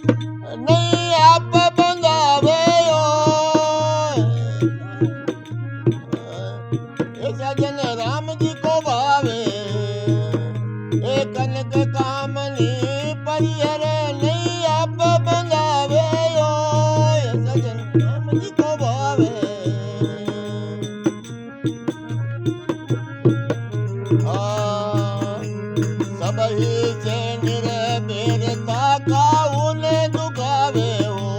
नहीं आप बंधावे हो ये सजन राम जी को भावे ए कनक कामनी परिहर नहीं आप बंधावे हो ये सजन राम जी को भावे सब ही से निरबेरता का उन्हें दुखावे हो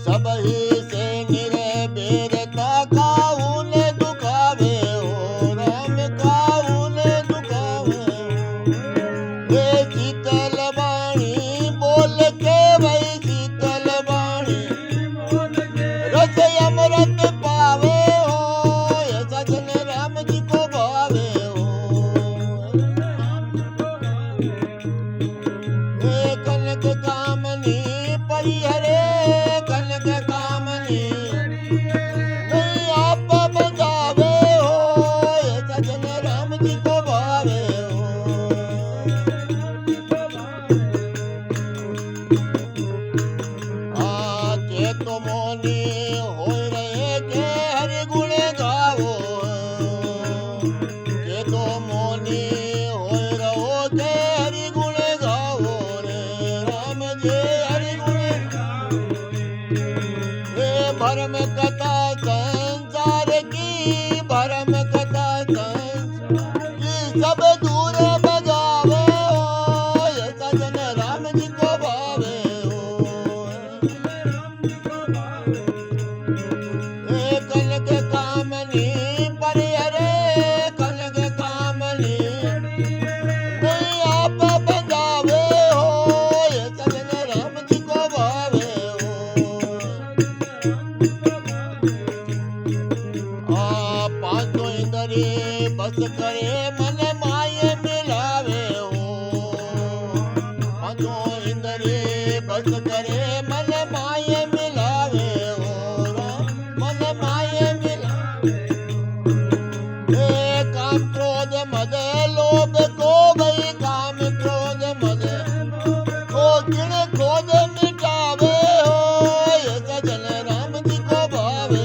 सब ही से निरबेरता का उन्हें दुखावे हो राम का उन्हें दुखावे हो ये शीतल वाणी बोल के वही शीतल वाणी रस अमृत पावे हो ये सजन राम जी को भावे कनक कामनी परिहरे कनक कामनी नहीं आप बजावे हो ये सजन राम जी को भावे हो के तो मोनी हो रहे के हरि गुण गावो के तो मोनी हो रहो के हरि गुण गावो भरम कथा संसार की भरम कथा संसार की सब दूर बजावे हो ये सजन राम जी को भावे हो कनक कामनी परिहरे कनक कामनी नहीं आप बजावे हो ये सजन राम जी को भावे पांचों इंद्रिय बस करे मन माये मिलावे हो पांचों इंद्रिय बस करे मन माये मिलावे हो मन माये मिलावे काम क्रोध मद लोभ को भई काम क्रोध मद को किण क्रोध मिटावे हो ये सजन राम जी को भावे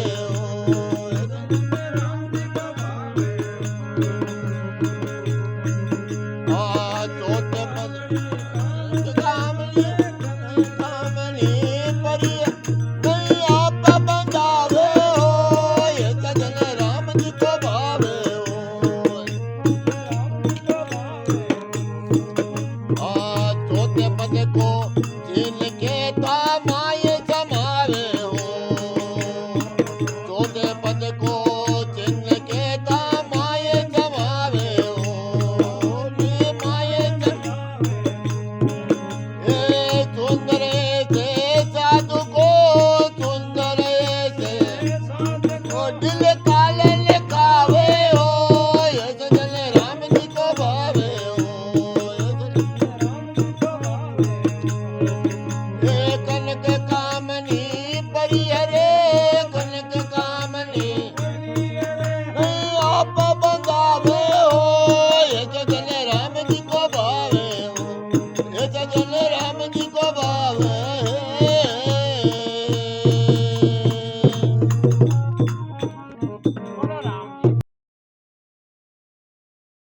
पद को